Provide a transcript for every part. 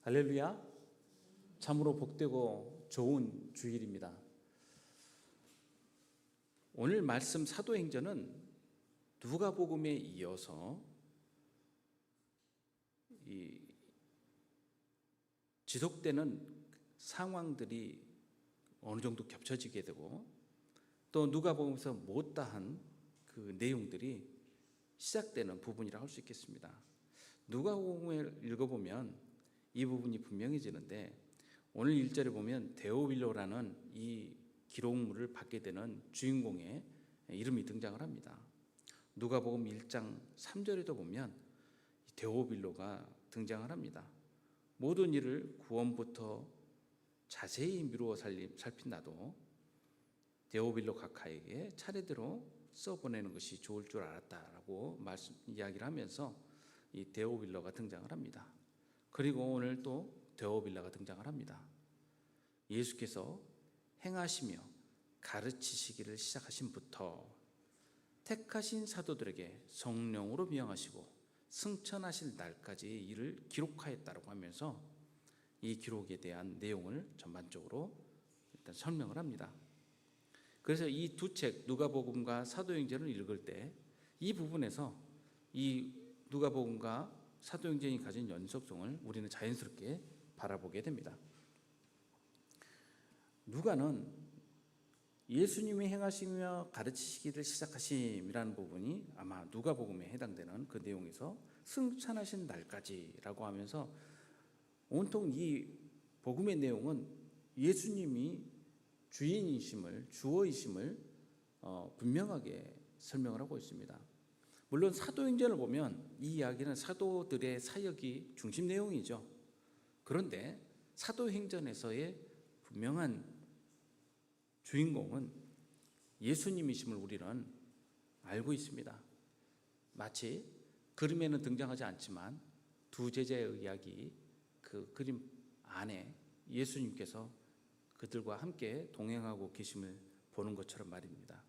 할렐루야. 참으로 복되고 좋은 주일입니다. 오늘 말씀 사도행전은 누가복음에 이어서 이 지속되는 상황들이 어느 정도 겹쳐지게 되고 또 누가복음에서 못다한 그 내용들이 시작되는 부분이라 할 수 있겠습니다. 누가복음을 읽어보면 이 부분이 분명해지는데 오늘 1절에 보면 데오빌로라는 이 기록물을 받게 되는 주인공의 이름이 등장을 합니다. 누가복음 1장 3절에도 보면 데오빌로가 등장을 합니다. 모든 일을 구원부터 자세히 미루어 살핀 나도 데오빌로 각하에게 차례대로 써보내는 것이 좋을 줄 알았다라고 이야기를 하면서 이 데오빌로가 등장을 합니다. 그리고 오늘 또 데오빌라가 등장을 합니다. 예수께서 행하시며 가르치시기를 시작하신부터 택하신 사도들에게 성령으로 명하시고 승천하실 날까지 이를 기록하였다라고 하면서 이 기록에 대한 내용을 전반적으로 일단 설명을 합니다. 그래서 이 두 책 누가복음과 사도행전을 읽을 때 이 부분에서 이 누가복음과 사도행전이 가진 연속성을 우리는 자연스럽게 바라보게 됩니다. 누가는 예수님이 행하시며 가르치시기를 시작하심이라는 부분이 아마 누가복음에 해당되는 그 내용에서 승천하신 날까지라고 하면서 온통 이 복음의 내용은 예수님이 주인이심을, 주어이심을 분명하게 설명을 하고 있습니다. 물론 사도행전을 보면 이 이야기는 사도들의 사역이 중심 내용이죠. 그런데 사도행전에서의 분명한 주인공은 예수님이심을 우리는 알고 있습니다. 마치 그림에는 등장하지 않지만 두 제자의 이야기, 그 그림 안에 예수님께서 그들과 함께 동행하고 계심을 보는 것처럼 말입니다.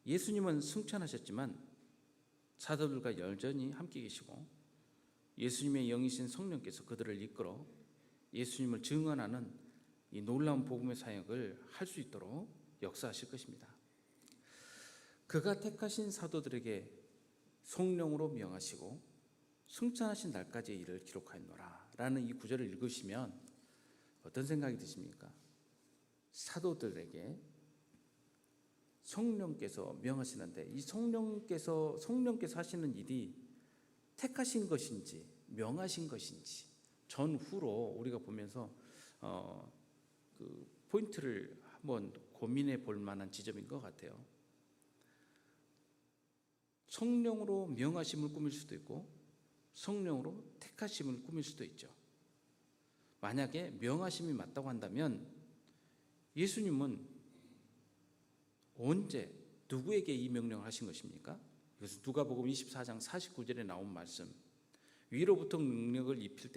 예수님은 승천하셨지만 사도들과 여전히 함께 계시고 예수님의 영이신 성령께서 그들을 이끌어 예수님을 증언하는 이 놀라운 복음의 사역을 할 수 있도록 역사하실 것입니다. 그가 택하신 사도들에게 성령으로 명하시고 승천하신 날까지의 일을 기록하였노라 라는 이 구절을 읽으시면 어떤 생각이 드십니까? 사도들에게 성령께서 명하시는데 이 성령께서 하시는 일이 택하신 것인지 명하신 것인지 전후로 우리가 보면서 그 포인트를 한번 고민해 볼 만한 지점인 것 같아요. 성령으로 명하심을 꾸밀 수도 있고 성령으로 택하심을 꾸밀 수도 있죠. 만약에 명하심이 맞다고 한다면 예수님은 언제 누구에게 이 명령을 하신 것입니까? 그래서 누가복음 24장 49절에 나온 말씀, 위로부터 능력을 입혀질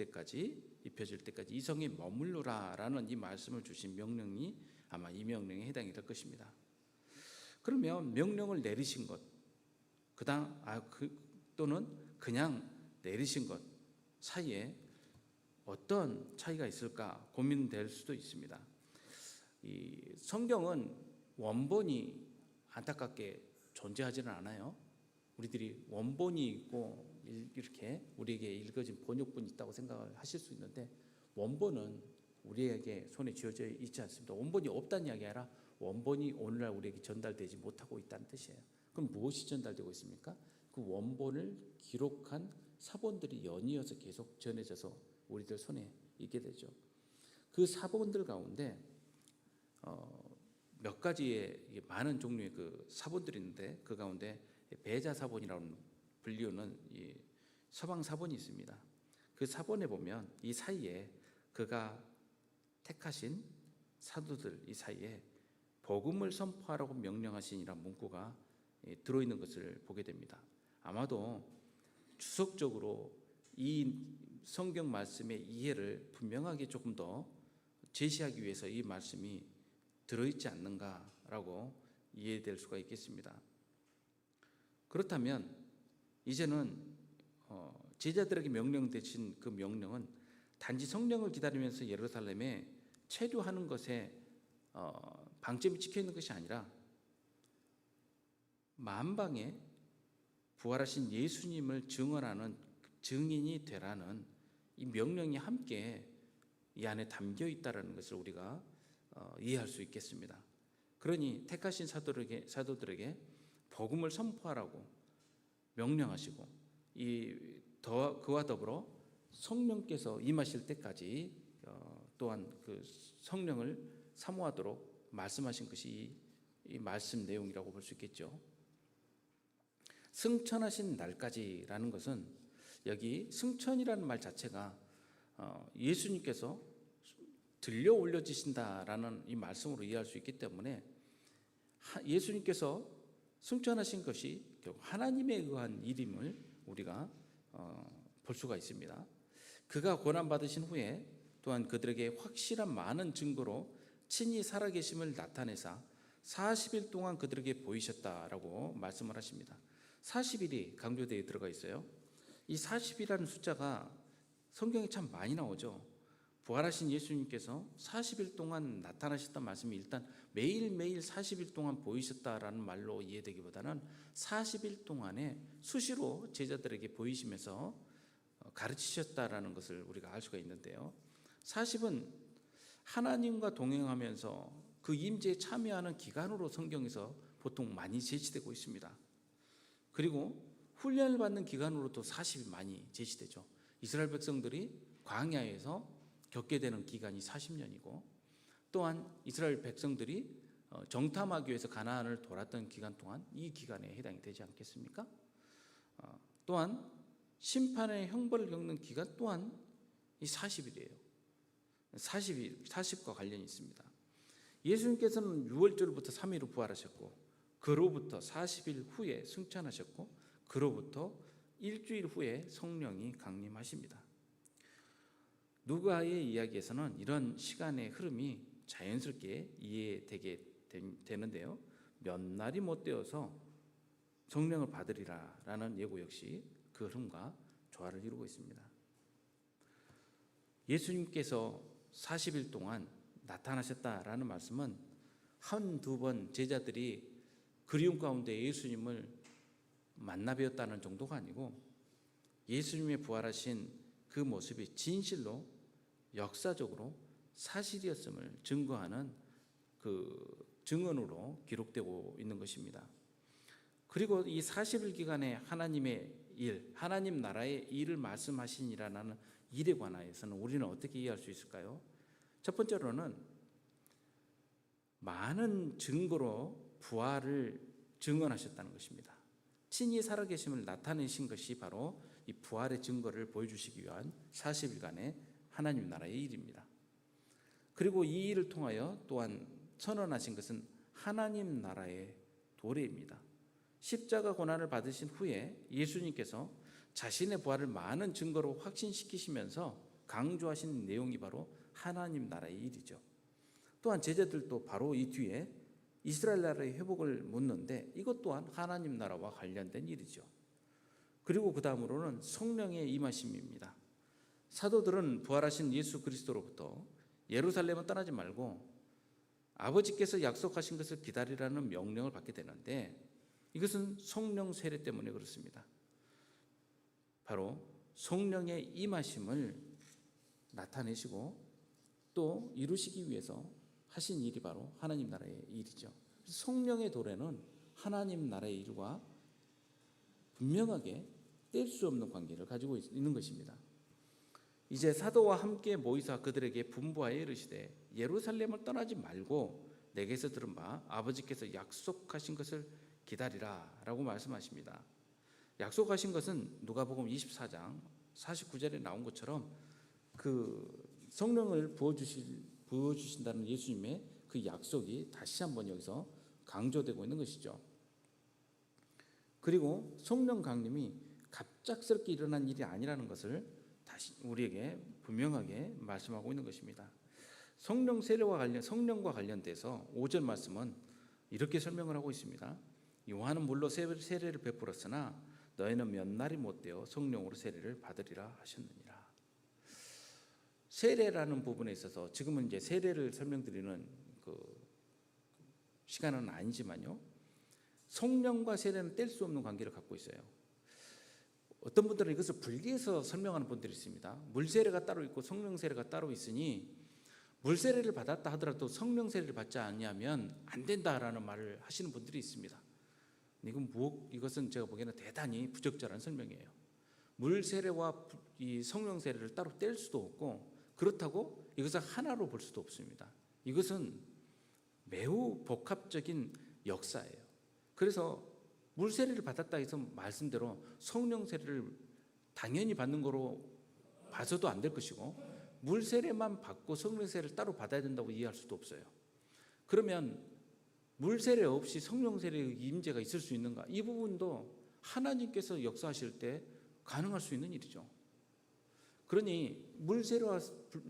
때까지 이 성에 머물러라 라는 이 말씀을 주신 명령이 아마 이 명령에 해당이 될 것입니다. 그러면 명령을 내리신 것 또는 그냥 내리신 것 사이에 어떤 차이가 있을까 고민될 수도 있습니다. 이 성경은 원본이 안타깝게 존재하지는 않아요. 우리들이 원본이 있고 이렇게 우리에게 읽어진 번역본이 있다고 생각을 하실 수 있는데 원본은 우리에게 손에 쥐어져 있지 않습니다. 원본이 없다는 이야기 아니라 원본이 오늘날 우리에게 전달되지 못하고 있다는 뜻이에요. 그럼 무엇이 전달되고 있습니까? 그 원본을 기록한 사본들이 연이어서 계속 전해져서 우리들 손에 있게 되죠. 그 사본들 가운데 몇 가지의 많은 종류의 그 사본들이 있는데 그 가운데 배자 사본이라는 불리우는 이 서방 사본이 있습니다. 그 사본에 보면 이 사이에 그가 택하신 사도들 이 사이에 복음을 선포하라고 명령하신이라는 문구가 들어있는 것을 보게 됩니다. 아마도 주석적으로 이 성경 말씀의 이해를 분명하게 조금 더 제시하기 위해서 이 말씀이 들어있지 않는가라고 이해될 수가 있겠습니다. 그렇다면 이제는 제자들에게 명령되신 그 명령은 단지 성령을 기다리면서 예루살렘에 체류하는 것에 방점이 찍혀 있는 것이 아니라 만방에 부활하신 예수님을 증언하는 증인이 되라는 이 명령이 함께 이 안에 담겨 있다는 것을 우리가 이해할 수 있겠습니다. 그러니 택하신 사도들에게 복음을 선포하라고 명령하시고 그와 더불어 성령께서 임하실 때까지 또한 그 성령을 사모하도록 말씀하신 것이 이 말씀 내용이라고 볼 수 있겠죠. 승천하신 날까지라는 것은 여기 승천이라는 말 자체가 예수님께서 들려 올려지신다라는 이 말씀으로 이해할 수 있기 때문에 예수님께서 승천하신 것이 결국 하나님에 의한 일임을 우리가 볼 수가 있습니다. 그가 고난받으신 후에 또한 그들에게 확실한 많은 증거로 친히 살아계심을 나타내사 40일 동안 그들에게 보이셨다라고 말씀을 하십니다. 40일이 강조되어 들어가 있어요. 이 40이라는 숫자가 성경에 참 많이 나오죠. 부활하신 예수님께서 40일 동안 나타나셨다는 말씀이 일단 매일매일 40일 동안 보이셨다라는 말로 이해되기보다는 40일 동안에 수시로 제자들에게 보이시면서 가르치셨다라는 것을 우리가 알 수가 있는데요. 40은 하나님과 동행하면서 그 임재에 참여하는 기간으로 성경에서 보통 많이 제시되고 있습니다. 그리고 훈련을 받는 기간으로도 40이 많이 제시되죠. 이스라엘 백성들이 광야에서 겪게 되는 기간이 40년이고 또한 이스라엘 백성들이 정탐하기 위해서 가나안을 돌았던 기간 동안 이 기간에 해당이 되지 않겠습니까? 또한 심판의 형벌을 겪는 기간 또한 이 40일이에요. 40과 관련이 있습니다. 예수님께서는 6월절부터 3일 후 부활하셨고 그로부터 40일 후에 승천하셨고 그로부터 일주일 후에 성령이 강림하십니다. 누가의 이야기에서는 이런 시간의 흐름이 자연스럽게 이해되게 되는데요. 몇 날이 못 되어서 성령을 받으리라 라는 예고 역시 그 흐름과 조화를 이루고 있습니다. 예수님께서 40일 동안 나타나셨다라는 말씀은 한두 번 제자들이 그리움 가운데 예수님을 만나 뵈었다는 정도가 아니고 예수님의 부활하신 그 모습이 진실로 역사적으로 사실이었음을 증거하는 그 증언으로 기록되고 있는 것입니다. 그리고 이 40일 기간에 하나님의 일, 하나님 나라의 일을 말씀하시니라는 일에 관하여서는 우리는 어떻게 이해할 수 있을까요? 첫 번째로는 많은 증거로 부활을 증언하셨다는 것입니다. 친히 살아계심을 나타내신 것이 바로 이 부활의 증거를 보여주시기 위한 40일간의 하나님 나라의 일입니다. 그리고 이 일을 통하여 또한 선언하신 것은 하나님 나라의 도래입니다. 십자가 고난을 받으신 후에 예수님께서 자신의 부활을 많은 증거로 확신시키시면서 강조하신 내용이 바로 하나님 나라의 일이죠. 또한 제자들도 바로 이 뒤에 이스라엘 나라의 회복을 묻는데 이것 또한 하나님 나라와 관련된 일이죠. 그리고 그 다음으로는 성령의 임하심입니다. 사도들은 부활하신 예수 그리스도로부터 예루살렘을 떠나지 말고 아버지께서 약속하신 것을 기다리라는 명령을 받게 되는데 이것은 성령 세례 때문에 그렇습니다. 바로 성령의 임하심을 나타내시고 또 이루시기 위해서 하신 일이 바로 하나님 나라의 일이죠. 성령의 도래는 하나님 나라의 일과 분명하게 뗄 수 없는 관계를 가지고 있는 것입니다. 이제 사도와 함께 모이사 그들에게 분부하여 이르시되 예루살렘을 떠나지 말고 내게서 들은 바 아버지께서 약속하신 것을 기다리라 라고 말씀하십니다. 약속하신 것은 누가복음 24장 49절에 나온 것처럼 그 성령을 부어주신다는 예수님의 그 약속이 다시 한번 여기서 강조되고 있는 것이죠. 그리고 성령 강림이 갑작스럽게 일어난 일이 아니라는 것을 다시 우리에게 분명하게 말씀하고 있는 것입니다. 성령과 관련돼서 5절 말씀은 이렇게 설명을 하고 있습니다. 요한은 물로 세례를 베풀었으나 너희는 몇 날이 못되어 성령으로 세례를 받으리라 하셨느니라. 세례라는 부분에 있어서 지금은 이제 세례를 설명드리는 그 시간은 아니지만요, 성령과 세례는 뗄 수 없는 관계를 갖고 있어요. 어떤 분들은 이것을 분리해서 설명하는 분들이 있습니다. 물세례가 따로 있고 성령 세례가 따로 있으니 물세례를 받았다 하더라도 성령 세례를 받지 않으면 안 된다라는 말을 하시는 분들이 있습니다. 이것은 제가 보기에는 대단히 부적절한 설명이에요. 물세례와 이 성령 세례를 따로 뗄 수도 없고, 그렇다고 이것을 하나로 볼 수도 없습니다. 이것은 매우 복합적인 역사예요. 그래서 물세례를 받았다 해서 말씀대로 성령 세례를 당연히 받는 거로 봐서도 안 될 것이고, 물세례만 받고 성령 세례를 따로 받아야 된다고 이해할 수도 없어요. 그러면 물세례 없이 성령 세례의 임재가 있을 수 있는가? 이 부분도 하나님께서 역사하실 때 가능할 수 있는 일이죠. 그러니 물세례와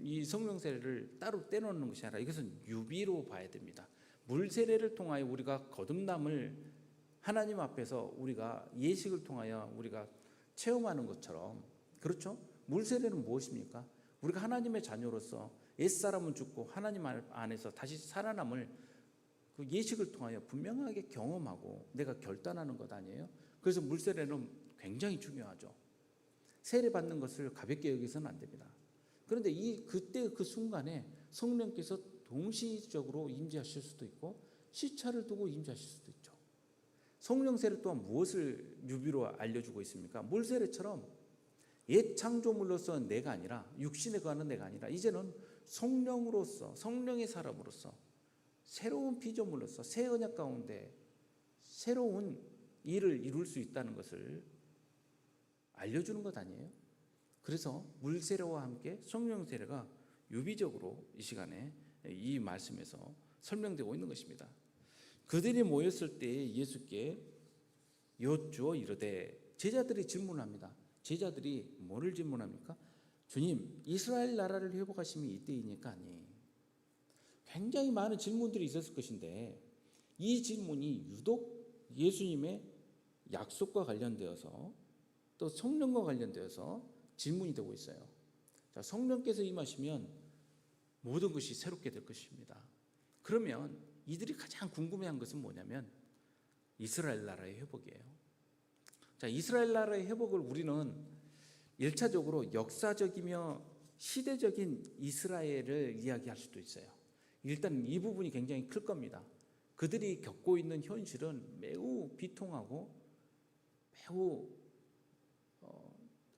이 성령 세례를 따로 떼놓는 것이 아니라 이것은 유비로 봐야 됩니다. 물세례를 통하여 우리가 거듭남을 하나님 앞에서 우리가 예식을 통하여 우리가 체험하는 것처럼, 그렇죠? 물세례는 무엇입니까? 우리가 하나님의 자녀로서 옛사람은 죽고 하나님 안에서 다시 살아남을 그 예식을 통하여 분명하게 경험하고 내가 결단하는 것 아니에요? 그래서 물세례는 굉장히 중요하죠. 세례 받는 것을 가볍게 여기서는 안 됩니다. 그런데 그때 그 순간에 성령께서 동시적으로 임재하실 수도 있고 시차를 두고 임재하실 수도 있죠. 성령 세례 또한 무엇을 유비로 알려주고 있습니까? 물세례처럼 옛 창조물로서 내가 아니라, 육신에 거하는 내가 아니라 이제는 성령으로서, 성령의 사람으로서 새로운 피조물로서 새 언약 가운데 새로운 일을 이룰 수 있다는 것을 알려주는 것 아니에요? 그래서 물세례와 함께 성령 세례가 유비적으로 이 시간에 이 말씀에서 설명되고 있는 것입니다. 그들이 모였을 때 예수께 여쭈어 이르되, 제자들이 질문합니다. 제자들이 뭐를 질문합니까? 주님, 이스라엘 나라를 회복하심이 이때이니까 아니. 굉장히 많은 질문들이 있었을 것인데 이 질문이 유독 예수님의 약속과 관련되어서 또 성령과 관련되어서 질문이 되고 있어요. 자, 성령께서 임하시면 모든 것이 새롭게 될 것입니다. 그러면 이들이 가장 궁금해한 것은 뭐냐면 이스라엘 나라의 회복이에요. 자, 이스라엘 나라의 회복을 우리는 1차적으로 역사적이며 시대적인 이스라엘을 이야기할 수도 있어요. 일단 이 부분이 굉장히 클 겁니다. 그들이 겪고 있는 현실은 매우 비통하고 매우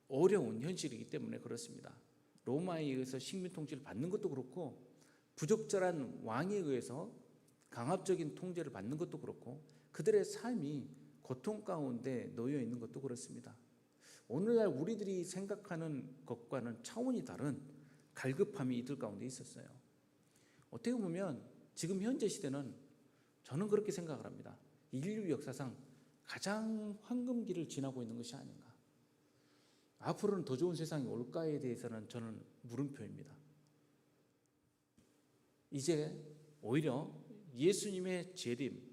어려운 현실이기 때문에 그렇습니다. 로마에 의해서 식민 통치를 받는 것도 그렇고, 부적절한 왕에 의해서 강압적인 통제를 받는 것도 그렇고, 그들의 삶이 고통 가운데 놓여 있는 것도 그렇습니다. 오늘날 우리들이 생각하는 것과는 차원이 다른 갈급함이 이들 가운데 있었어요. 어떻게 보면 지금 현재 시대는, 저는 그렇게 생각을 합니다, 인류 역사상 가장 황금기를 지나고 있는 것이 아닌가. 앞으로는 더 좋은 세상이 올까에 대해서는 저는 물음표입니다. 이제 오히려 예수님의 재림,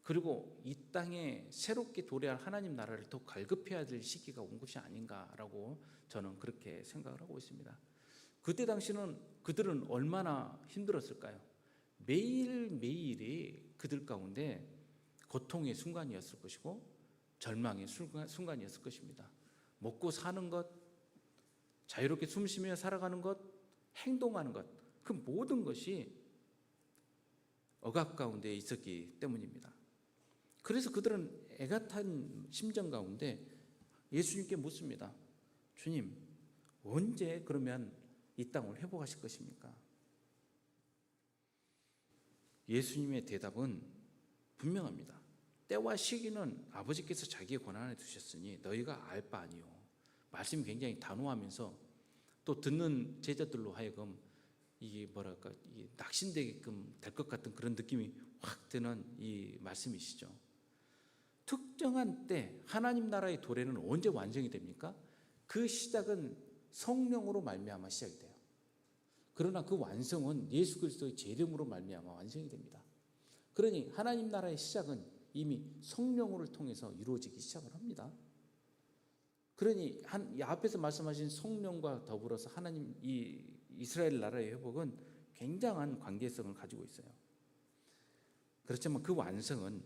그리고 이 땅에 새롭게 도래할 하나님 나라를 더 갈급해야 될 시기가 온 것이 아닌가라고 저는 그렇게 생각을 하고 있습니다. 그때 당시는 그들은 얼마나 힘들었을까요? 매일매일이 그들 가운데 고통의 순간이었을 것이고 절망의 순간이었을 것입니다. 먹고 사는 것, 자유롭게 숨쉬며 살아가는 것, 행동하는 것, 그 모든 것이 억압 가운데 있었기 때문입니다. 그래서 그들은 애가 탄 심정 가운데 예수님께 묻습니다. 주님, 언제 그러면 이 땅을 회복하실 것입니까? 예수님의 대답은 분명합니다. 때와 시기는 아버지께서 자기의 권한에 두셨으니 너희가 알 바 아니요. 말씀이 굉장히 단호하면서 또 듣는 제자들로 하여금 이게 뭐랄까, 낙심되게끔 될 것 같은 그런 느낌이 확 드는 이 말씀이시죠. 특정한 때 하나님 나라의 도래는 언제 완성이 됩니까? 그 시작은 성령으로 말미암아 시작이 돼요. 그러나 그 완성은 예수 그리스도의 재림으로 말미암아 완성이 됩니다. 그러니 하나님 나라의 시작은 이미 성령을 통해서 이루어지기 시작을 합니다. 그러니 이 앞에서 말씀하신 성령과 더불어서 하나님 이 이스라엘 나라의 회복은 굉장한 관계성을 가지고 있어요. 그렇지만 그 완성은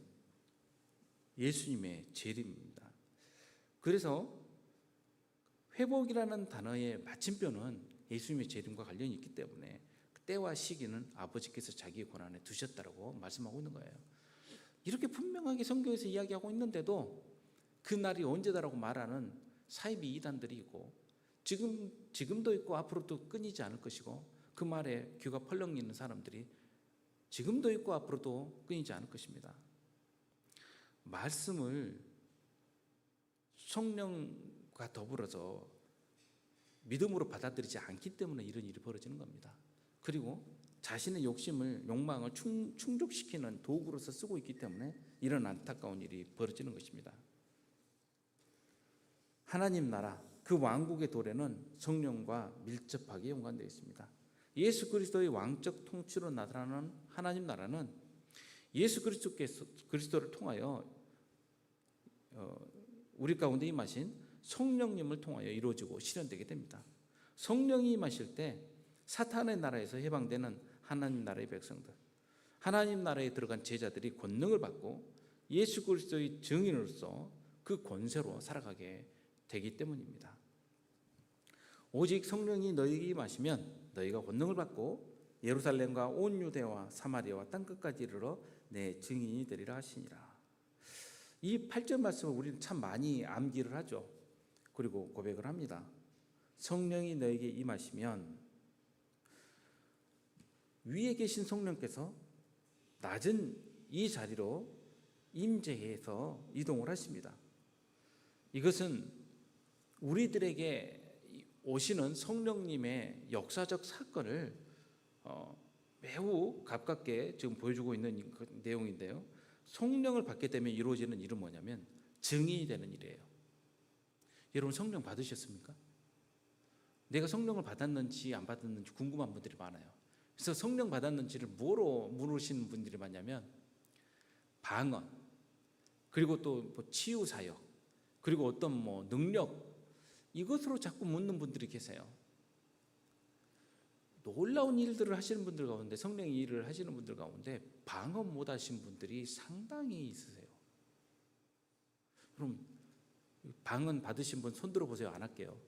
예수님의 재림입니다. 그래서 회복이라는 단어의 마침표는 예수님의 재림과 관련이 있기 때문에 때와 시기는 아버지께서 자기의 권한에 두셨다라고 말씀하고 있는 거예요. 이렇게 분명하게 성경에서 이야기하고 있는데도 그 날이 언제다라고 말하는 사이비 이단들이 있고 지금도 있고 앞으로도 끊이지 않을 것이고 그 말에 귀가 펄럭이는 사람들이 지금도 있고 앞으로도 끊이지 않을 것입니다. 말씀을 성령과 더불어서 믿음으로 받아들이지 않기 때문에 이런 일이 벌어지는 겁니다. 그리고 자신의 욕망을 충족시키는 도구로서 쓰고 있기 때문에 이런 안타까운 일이 벌어지는 것입니다. 하나님 나라, 그 왕국의 도래는 성령과 밀접하게 연관되어 있습니다. 예수 그리스도의 왕적 통치로 나타나는 하나님 나라는 예수 그리스도를 통하여 우리 가운데 임하신 성령님을 통하여 이루어지고 실현되게 됩니다. 성령이 임하실 때 사탄의 나라에서 해방되는 하나님 나라의 백성들, 하나님 나라에 들어간 제자들이 권능을 받고 예수 그리스도의 증인으로서 그 권세로 살아가게 되기 때문입니다. 오직 성령이 너희에게 임하시면 너희가 권능을 받고 예루살렘과 온 유대와 사마리아와 땅끝까지 이르러 내 증인이 되리라 하시니라. 이 8절 말씀을 우리는 참 많이 암기를 하죠. 그리고 고백을 합니다. 성령이 너에게 임하시면 위에 계신 성령께서 낮은 이 자리로 임재해서 이동을 하십니다. 이것은 우리들에게 오시는 성령님의 역사적 사건을 매우 가깝게 지금 보여주고 있는 내용인데요. 성령을 받게 되면 이루어지는 일은 뭐냐면 증인이 되는 일이에요. 여러분 성령 받으셨습니까? 내가 성령을 받았는지 안 받았는지 궁금한 분들이 많아요. 그래서 성령 받았는지를 뭐로 물으시는 분들이 많냐면 방언, 그리고 또 뭐 치유 사역, 그리고 어떤 뭐 능력, 이것으로 자꾸 묻는 분들이 계세요. 놀라운 일들을 하시는 분들 가운데, 성령의 일을 하시는 분들 가운데 방언 못 하신 분들이 상당히 있으세요. 그럼 방언 받으신 분 손 들어보세요. 안 할게요.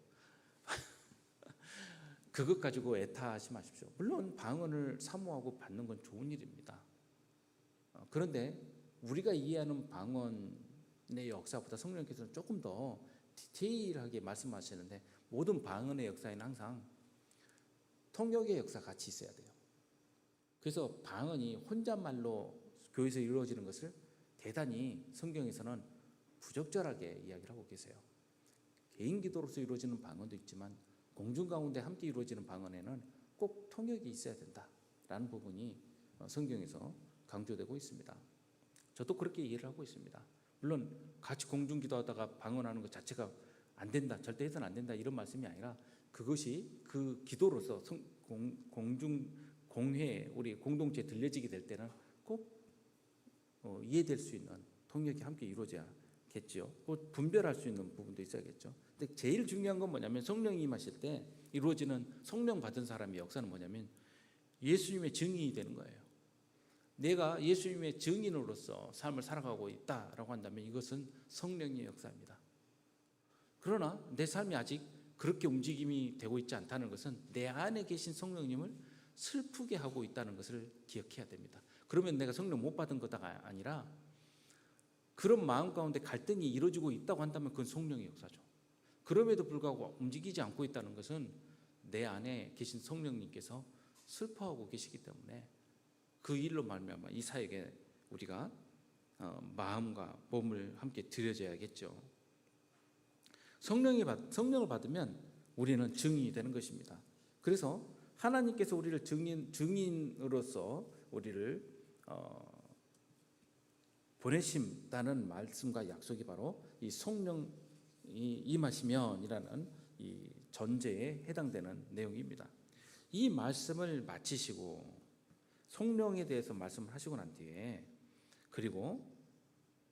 그것 가지고 애타하지 마십시오. 물론 방언을 사모하고 받는 건 좋은 일입니다. 그런데 우리가 이해하는 방언의 역사보다 성령께서는 조금 더 디테일하게 말씀하시는데, 모든 방언의 역사에는 항상 통역의 역사가 같이 있어야 돼요. 그래서 방언이 혼잣말로 교회에서 이루어지는 것을 대단히 성경에서는 부적절하게 이야기를 하고 계세요. 개인 기도로서 이루어지는 방언도 있지만 공중 가운데 함께 이루어지는 방언에는 꼭 통역이 있어야 된다라는 부분이 성경에서 강조되고 있습니다. 저도 그렇게 이해를 하고 있습니다. 물론 같이 공중 기도하다가 방언하는 것 자체가 안 된다, 절대 해서는 안 된다 이런 말씀이 아니라, 그것이 그 기도로서 공중 공회에 우리 공동체에 들려지게 될 때는 꼭 이해될 수 있는 통역이 함께 이루어져야겠죠. 꼭 분별할 수 있는 부분도 있어야겠죠. 근데 제일 중요한 건 뭐냐면, 성령이 임하실 때 이루어지는 성령 받은 사람의 역사는 뭐냐면 예수님의 증인이 되는 거예요. 내가 예수님의 증인으로서 삶을 살아가고 있다라고 한다면 이것은 성령의 역사입니다. 그러나 내 삶이 아직 그렇게 움직임이 되고 있지 않다는 것은 내 안에 계신 성령님을 슬프게 하고 있다는 것을 기억해야 됩니다. 그러면 내가 성령 못 받은 거다가 아니라, 그런 마음 가운데 갈등이 이루어지고 있다고 한다면 그건 성령의 역사죠. 그럼에도 불구하고 움직이지 않고 있다는 것은 내 안에 계신 성령님께서 슬퍼하고 계시기 때문에 그 일로 말미암아 이 사역에 우리가 마음과 몸을 함께 들여져야겠죠. 성령을 받으면 우리는 증인이 되는 것입니다. 그래서 하나님께서 우리를 증인으로서 우리를 보내신다는 말씀과 약속이 바로 이 성령이 임하시면이라는 이 전제에 해당되는 내용입니다. 이 말씀을 마치시고 성령에 대해서 말씀을 하시고 난 뒤에, 그리고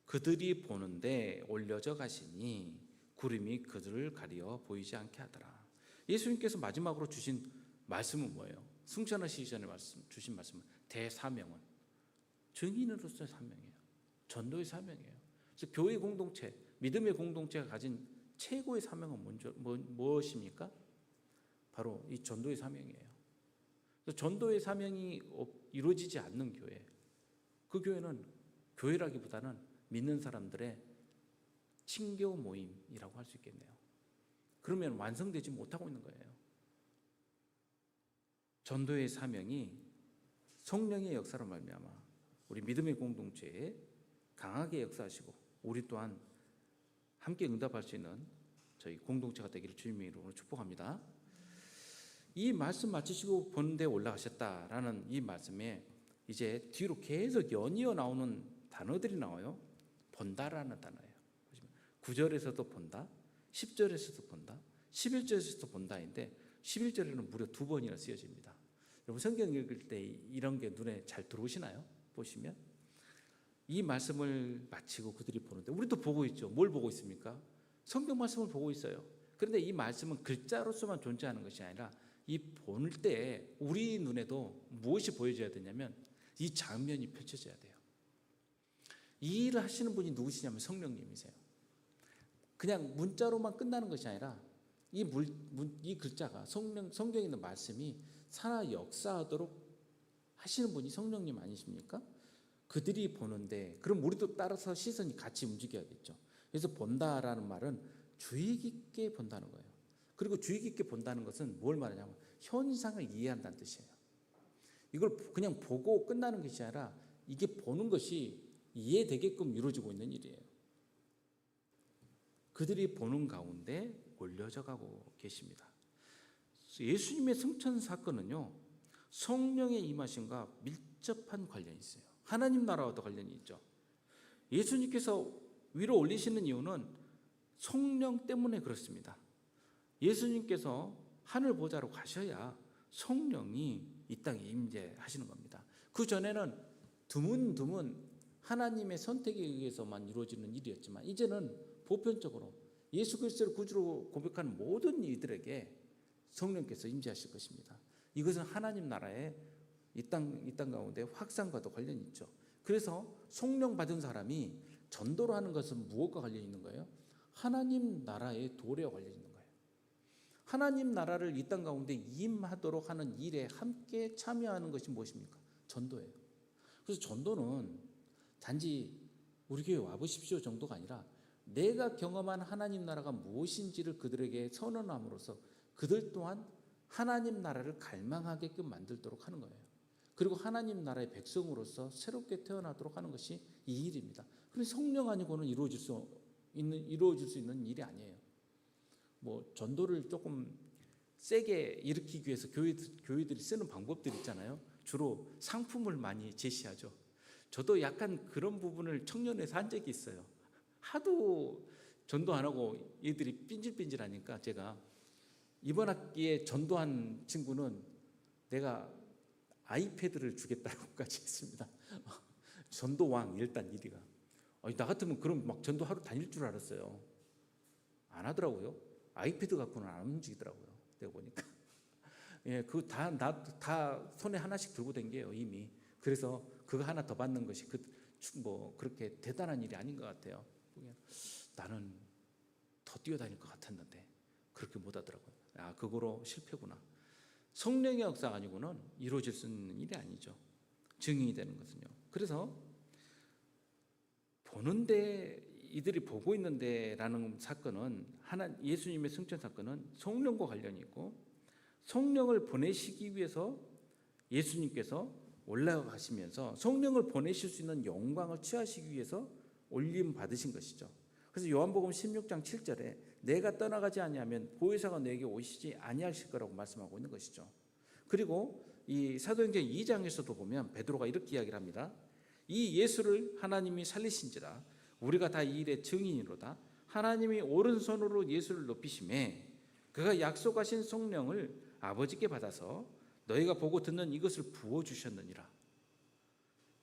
그들이 보는데 올려져 가시니 구름이 그들을 가리어 보이지 않게 하더라. 예수님께서 마지막으로 주신 말씀은 뭐예요? 승천하시기 전에 주신 말씀은 대사명은 증인으로서의 사명이에요. 전도의 사명이에요. 그래서 교회 공동체, 믿음의 공동체가 가진 최고의 사명은 무엇입니까? 바로 이 전도의 사명이에요. 그래서 전도의 사명이 이루어지지 않는 교회, 그 교회는 교회라기보다는 믿는 사람들의 친교 모임이라고 할 수 있겠네요. 그러면 완성되지 못하고 있는 거예요. 전도의 사명이 성령의 역사로 말미암아 우리 믿음의 공동체에 강하게 역사하시고 우리 또한 함께 응답할 수 있는 저희 공동체가 되기를 주님의 이름으로 축복합니다. 이 말씀 마치시고 보는데 올라가셨다라는 이 말씀에 이제 뒤로 계속 연이어 나오는 단어들이 나와요. 본다라는 단어예요. 9절에서도 본다, 10절에서도 본다, 11절에서도 본다인데 11절에는 무려 2번이나 쓰여집니다. 여러분 성경 읽을 때 이런 게 눈에 잘 들어오시나요? 보시면 이 말씀을 마치고 그들이 보는데 우리도 보고 있죠. 뭘 보고 있습니까? 성경 말씀을 보고 있어요. 그런데 이 말씀은 글자로서만 존재하는 것이 아니라 이 볼 때 우리 눈에도 무엇이 보여져야 되냐면 이 장면이 펼쳐져야 돼요. 이 일을 하시는 분이 누구시냐면 성령님이세요. 그냥 문자로만 끝나는 것이 아니라 이 글자가 성경에 있는 말씀이 살아 역사하도록 하시는 분이 성령님 아니십니까? 그들이 보는데 그럼 우리도 따라서 시선이 같이 움직여야겠죠. 그래서 본다라는 말은 주의 깊게 본다는 거예요. 그리고 주의 깊게 본다는 것은 뭘 말하냐면 현상을 이해한다는 뜻이에요. 이걸 그냥 보고 끝나는 것이 아니라 이게 보는 것이 이해되게끔 이루어지고 있는 일이에요. 그들이 보는 가운데 올려져 가고 계십니다. 예수님의 승천 사건은요, 성령의 임하심과 밀접한 관련이 있어요. 하나님 나라와도 관련이 있죠. 예수님께서 위로 올리시는 이유는 성령 때문에 그렇습니다. 예수님께서 하늘 보좌로 가셔야 성령이 이 땅에 임재하시는 겁니다. 그 전에는 드문 하나님의 선택에 의해서만 이루어지는 일이었지만 이제는 보편적으로 예수 그리스도를 구주로 고백하는 모든 이들에게 성령께서 임재하실 것입니다. 이것은 하나님 나라의 이 땅 가운데 확산과도 관련이 있죠. 그래서 성령 받은 사람이 전도를 하는 것은 무엇과 관련이 있는 거예요? 하나님 나라의 도래와 관련이 있는 거예요. 하나님 나라를 이 땅 가운데 임하도록 하는 일에 함께 참여하는 것이 무엇입니까? 전도예요. 그래서 전도는 단지 우리 교회 와보십시오 정도가 아니라 내가 경험한 하나님 나라가 무엇인지를 그들에게 선언함으로써 그들 또한 하나님 나라를 갈망하게끔 만들도록 하는 거예요. 그리고 하나님 나라의 백성으로서 새롭게 태어나도록 하는 것이 이 일입니다. 그런데 성령 아니고는 이루어질 수 있는 일이 아니에요. 뭐 전도를 조금 세게 일으키기 위해서 교회들이 쓰는 방법들이 있잖아요. 주로 상품을 많이 제시하죠. 저도 약간 그런 부분을 청년회에서 한 적이 있어요. 하도 전도 안 하고 얘들이 삔질삔질하니까 제가 이번 학기에 전도한 친구는 내가 아이패드를 주겠다고까지 했습니다. 전도왕 일단 1위가. 나 같으면 그럼 막 전도 하루 다닐 줄 알았어요. 안 하더라고요. 아이패드 갖고는 안 움직이더라고요. 내가 보니까. 예, 그거 다 손에 하나씩 들고 댕겨요 이미. 그래서 그거 하나 더 받는 것이 뭐 그렇게 대단한 일이 아닌 것 같아요. 나는 더 뛰어다닐 것 같았는데 그렇게 못 하더라고요. 그거로 실패구나. 성령의 역사가 아니고는 이루어질 수 있는 일이 아니죠. 증인이 되는 것은요. 그래서 보는데 이들이 보고 있는데라는 사건은 예수님의 승천 사건은 성령과 관련이 있고 성령을 보내시기 위해서 예수님께서 올라가시면서 성령을 보내실 수 있는 영광을 취하시기 위해서 올림 받으신 것이죠. 그래서 요한복음 16장 7절에 내가 떠나가지 아니하면 보혜사가 너에게 오시지 아니하실 거라고 말씀하고 있는 것이죠. 그리고 이 사도행전 2장에서도 보면 베드로가 이렇게 이야기를 합니다. 이 예수를 하나님이 살리신지라 우리가 다 이 일의 증인이로다. 하나님이 오른손으로 예수를 높이심에 그가 약속하신 성령을 아버지께 받아서 너희가 보고 듣는 이것을 부어주셨느니라.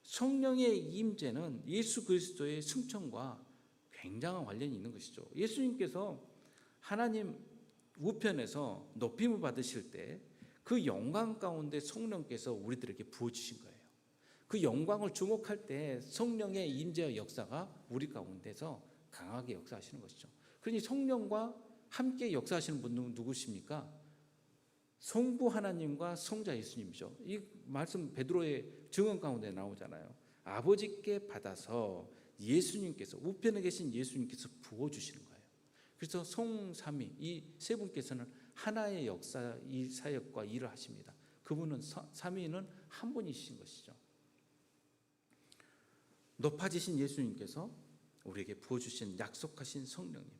성령의 임재는 예수 그리스도의 승천과 굉장한 관련이 있는 것이죠. 예수님께서 하나님 우편에서 높임을 받으실 때 그 영광 가운데 성령께서 우리들에게 부어주신 거예요. 그 영광을 주목할 때 성령의 임재와 역사가 우리 가운데서 강하게 역사하시는 것이죠. 그러니 성령과 함께 역사하시는 분은 누구십니까? 성부 하나님과 성자 예수님이죠. 이 말씀 베드로의 증언 가운데 나오잖아요. 아버지께 받아서 예수님께서, 우편에 계신 예수님께서 부어주시는 거예요. 그래서 성삼위 이 세 분께서는 하나의 역사, 이 사역과 일을 하십니다. 그분은 삼위는 한 분이신 것이죠. 높아지신 예수님께서 우리에게 부어주신 약속하신 성령님,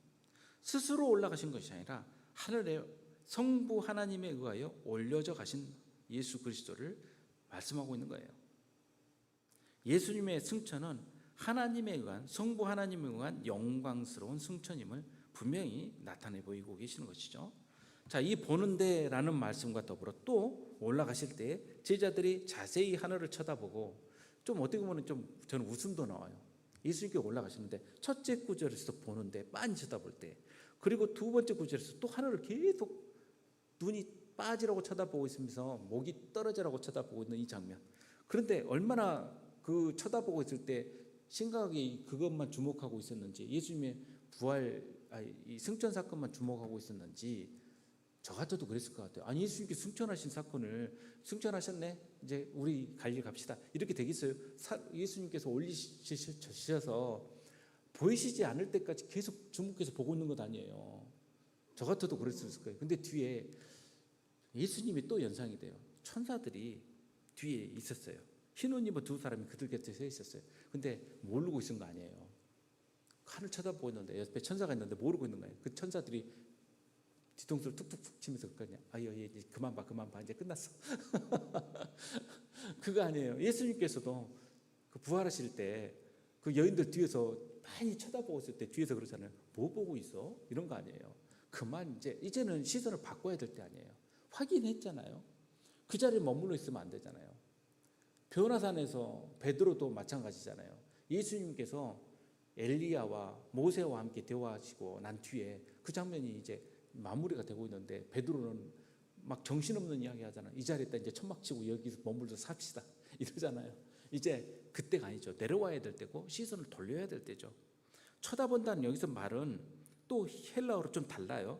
스스로 올라가신 것이 아니라 하늘에 성부 하나님에 의하여 올려져 가신 예수 그리스도를 말씀하고 있는 거예요. 예수님의 승천은 하나님에 의한, 성부 하나님에 의한 영광스러운 승천임을 분명히 나타내 보이고 계시는 것이죠. 자, 이 보는데라는 말씀과 더불어 또 올라가실 때 제자들이 자세히 하늘을 쳐다보고, 좀 어떻게 보면 좀 저는 웃음도 나와요. 예수님께 올라가시는데 첫째 구절에서 보는데 빤히 쳐다볼 때, 그리고 두 번째 구절에서 또 하늘을 계속 눈이 빠지라고 쳐다보고 있으면서 목이 떨어지라고 쳐다보고 있는 이 장면. 그런데 얼마나 그 쳐다보고 있을 때 심각하게 그것만 주목하고 있었는지, 예수님의 이 승천 사건만 주목하고 있었는지 저 같아도 그랬을 것 같아요. 아니, 예수님께 승천하신 사건을, 승천하셨네, 이제 우리 갈 일 갑시다, 이렇게 되겠어요? 예수님께서 올리셔서 보이시지 않을 때까지 계속 주목해서 보고 있는 것 아니에요. 저 같아도 그랬을 거예요. 근데 뒤에 예수님이 또 연상이 돼요. 천사들이 뒤에 있었어요. 흰 옷 입은 두 사람이 그들 곁에 서 있었어요. 근데 모르고 있은 거 아니에요. 하늘 쳐다보고 있는데 옆에 천사가 있는데 모르고 있는 거예요. 그 천사들이 뒤통수를 툭툭툭 치면서 그러냐, 아유, 이제 그만 봐, 이제 끝났어. 그거 아니에요. 예수님께서도 그 부활하실 때 그 여인들 뒤에서 많이 쳐다보고 있을 때 뒤에서 그러잖아요. 뭐 보고 있어? 이런 거 아니에요. 그만, 이제는 시선을 바꿔야 될 때 아니에요. 확인했잖아요. 그 자리에 머물러 있으면 안 되잖아요. 변화산에서 베드로도 마찬가지잖아요. 예수님께서 엘리야와 모세와 함께 대화하시고 난 뒤에 그 장면이 이제 마무리가 되고 있는데, 베드로는 막 정신없는 이야기 하잖아요. 이 자리에다 이제 천막 치고 여기서 머물러 삽시다 이러잖아요. 이제 그때가 아니죠. 내려와야 될 때고 시선을 돌려야 될 때죠. 쳐다본다는 여기서 말은 또 헬라어로 좀 달라요.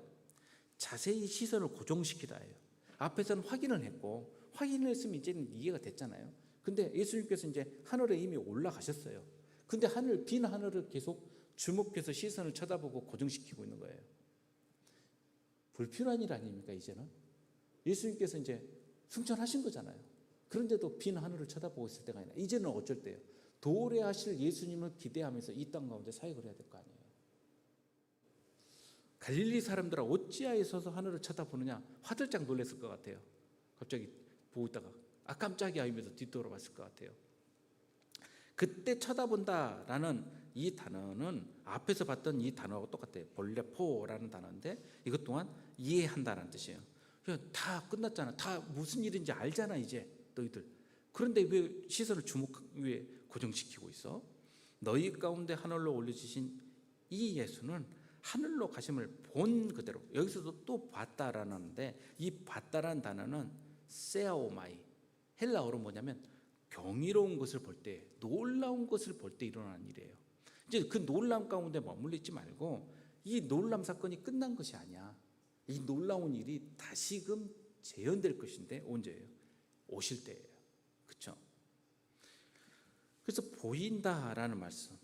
자세히 시선을 고정시키다예요. 앞에서는 확인을 했고, 확인을 했으면 이제는 이해가 됐잖아요. 근데 예수님께서 이제 하늘에 이미 올라가셨어요. 근데 빈 하늘을 계속 주목해서 시선을 쳐다보고 고정시키고 있는 거예요. 불필요한 일 아닙니까? 이제는 예수님께서 이제 승천하신 거잖아요. 그런데도 빈 하늘을 쳐다보고 있을 때가 아니라 이제는 어쩔 때요? 도래하실 예수님을 기대하면서 이 땅 가운데 사역을 해야 될 거 아니에요. 갈릴리 사람들아 어찌하여 서서 하늘을 쳐다보느냐, 화들짝 놀랐을 것 같아요. 갑자기 보고 있다가 깜짝이야 하면서 뒤돌아봤을 것 같아요. 그때 쳐다본다라는 이 단어는 앞에서 봤던 이 단어하고 똑같아요. 볼레포라는 단어인데 이것 또한 이해한다라는 뜻이에요. 다 끝났잖아. 다 무슨 일인지 알잖아 이제 너희들. 그런데 왜 시선을 위에 고정시키고 있어? 너희 가운데 하늘로 올려주신 이 예수는 하늘로 가심을 본 그대로, 여기서도 또 봤다라는데 이 봤다라는 단어는 세아오마이, 헬라어로 뭐냐면 경이로운 것을 볼 때, 놀라운 것을 볼 때 일어나는 일이에요. 이제 그 놀람 가운데 머물러 있지 말고, 이 놀람 사건이 끝난 것이 아니야. 이 놀라운 일이 다시금 재현될 것인데 언제예요? 오실 때예요. 그렇죠? 그래서 보인다라는 말씀,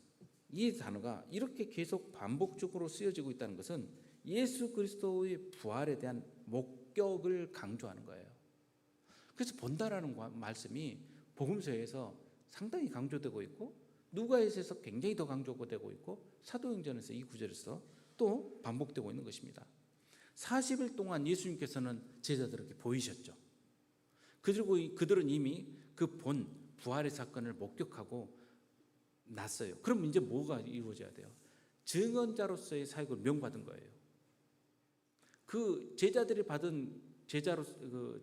이 단어가 이렇게 계속 반복적으로 쓰여지고 있다는 것은 예수 그리스도의 부활에 대한 목격을 강조하는 거예요. 그래서 본다라는 말씀이 복음서에서 상당히 강조되고 있고, 누가에서 굉장히 더 강조되고 있고, 사도행전에서 이 구절에서 또 반복되고 있는 것입니다. 40일 동안 예수님께서는 제자들에게 보이셨죠. 그리고 그들은 이미 그 부활의 사건을 목격하고 났어요. 그럼 이제 뭐가 이루어져야 돼요? 증언자로서의 사역을 명받은 거예요. 그 제자들이 받은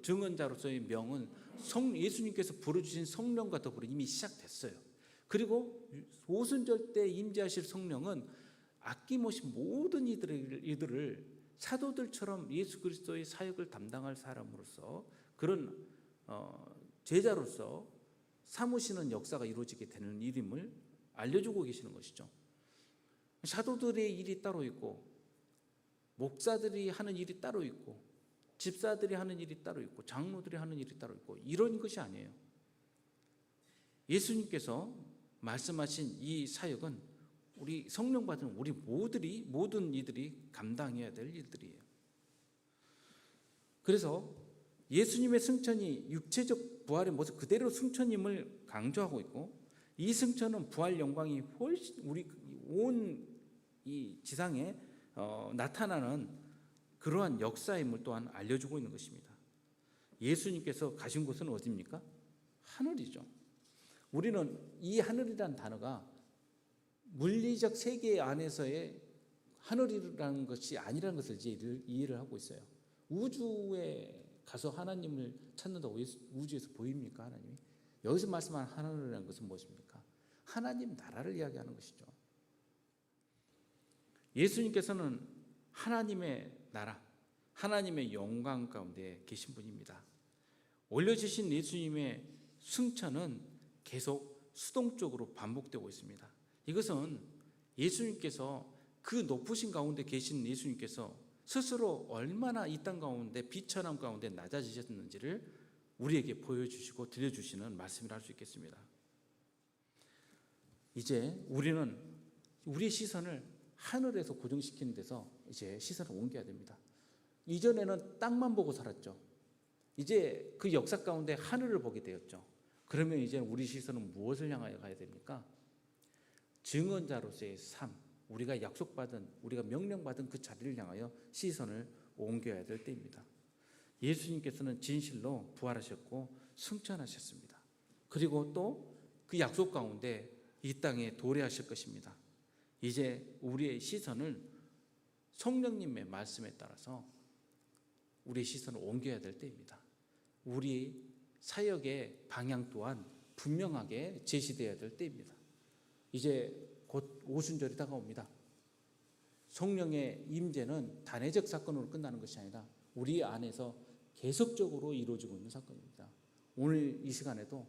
증언자로서의 명은 예수님께서 부르주신 성령과 더불어 이미 시작됐어요. 그리고 오순절 때 임재하실 성령은 아낌없이 모든 이들을 사도들처럼 예수 그리스도의 사역을 담당할 사람으로서 그런 제자로서 삼으시는 역사가 이루어지게 되는 일임을 알려주고 계시는 것이죠. 사도들의 일이 따로 있고 목사들이 하는 일이 따로 있고 집사들이 하는 일이 따로 있고 장로들이 하는 일이 따로 있고 이런 것이 아니에요. 예수님께서 말씀하신 이 사역은 우리 성령 받은 우리 모든 이들이 감당해야 될 일들이에요. 그래서 예수님의 승천이 육체적 부활의 모습 그대로 승천임을 강조하고 있고, 이 승천은 부활 영광이 훨씬 우리 온 이 지상에 나타나는 그러한 역사임을 또한 알려주고 있는 것입니다. 예수님께서 가신 곳은 어디입니까? 하늘이죠. 우리는 이 하늘이라는 단어가 물리적 세계 안에서의 하늘이라는 것이 아니라는 것을 이제 이해를 하고 있어요. 우주에 가서 하나님을 찾는다고 우주에서 보입니까? 하나님이? 여기서 말씀하는 하늘이라는 것은 무엇입니까? 하나님 나라를 이야기하는 것이죠. 예수님께서는 하나님의 나라, 하나님의 영광 가운데 계신 분입니다. 올려주신 예수님의 승천은 계속 수동적으로 반복되고 있습니다. 이것은 예수님께서 그 높으신 가운데 계신 예수님께서 스스로 얼마나 이 땅 가운데 비천함 가운데 낮아지셨는지를 우리에게 보여주시고 들려주시는 말씀이라 할 수 있겠습니다. 이제 우리는 우리의 시선을 하늘에서 고정시키는 데서 이제 시선을 옮겨야 됩니다. 이전에는 땅만 보고 살았죠. 이제 그 역사 가운데 하늘을 보게 되었죠. 그러면 이제 우리 시선은 무엇을 향하여 가야 됩니까? 증언자로서의 삶, 우리가 약속받은, 우리가 명령받은 그 자리를 향하여 시선을 옮겨야 될 때입니다. 예수님께서는 진실로 부활하셨고 승천하셨습니다. 그리고 또 그 약속 가운데 이 땅에 도래하실 것입니다. 이제 우리의 시선을 성령님의 말씀에 따라서 우리의 시선을 옮겨야 될 때입니다. 우리 사역의 방향 또한 분명하게 제시되어야 될 때입니다. 이제 곧 오순절이 다가옵니다. 성령의 임재는 단회적 사건으로 끝나는 것이 아니라 우리 안에서 계속적으로 이루어지고 있는 사건입니다. 오늘 이 시간에도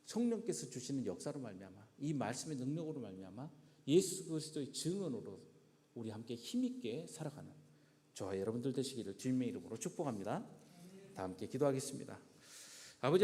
성령께서 주시는 역사로 말미암아, 이 말씀의 능력으로 말미암아 예수 그리스도의 증언으로 우리 함께 힘있게 살아가는 저와 여러분들 되시기를 주님의 이름으로 축복합니다. 다 함께 기도하겠습니다.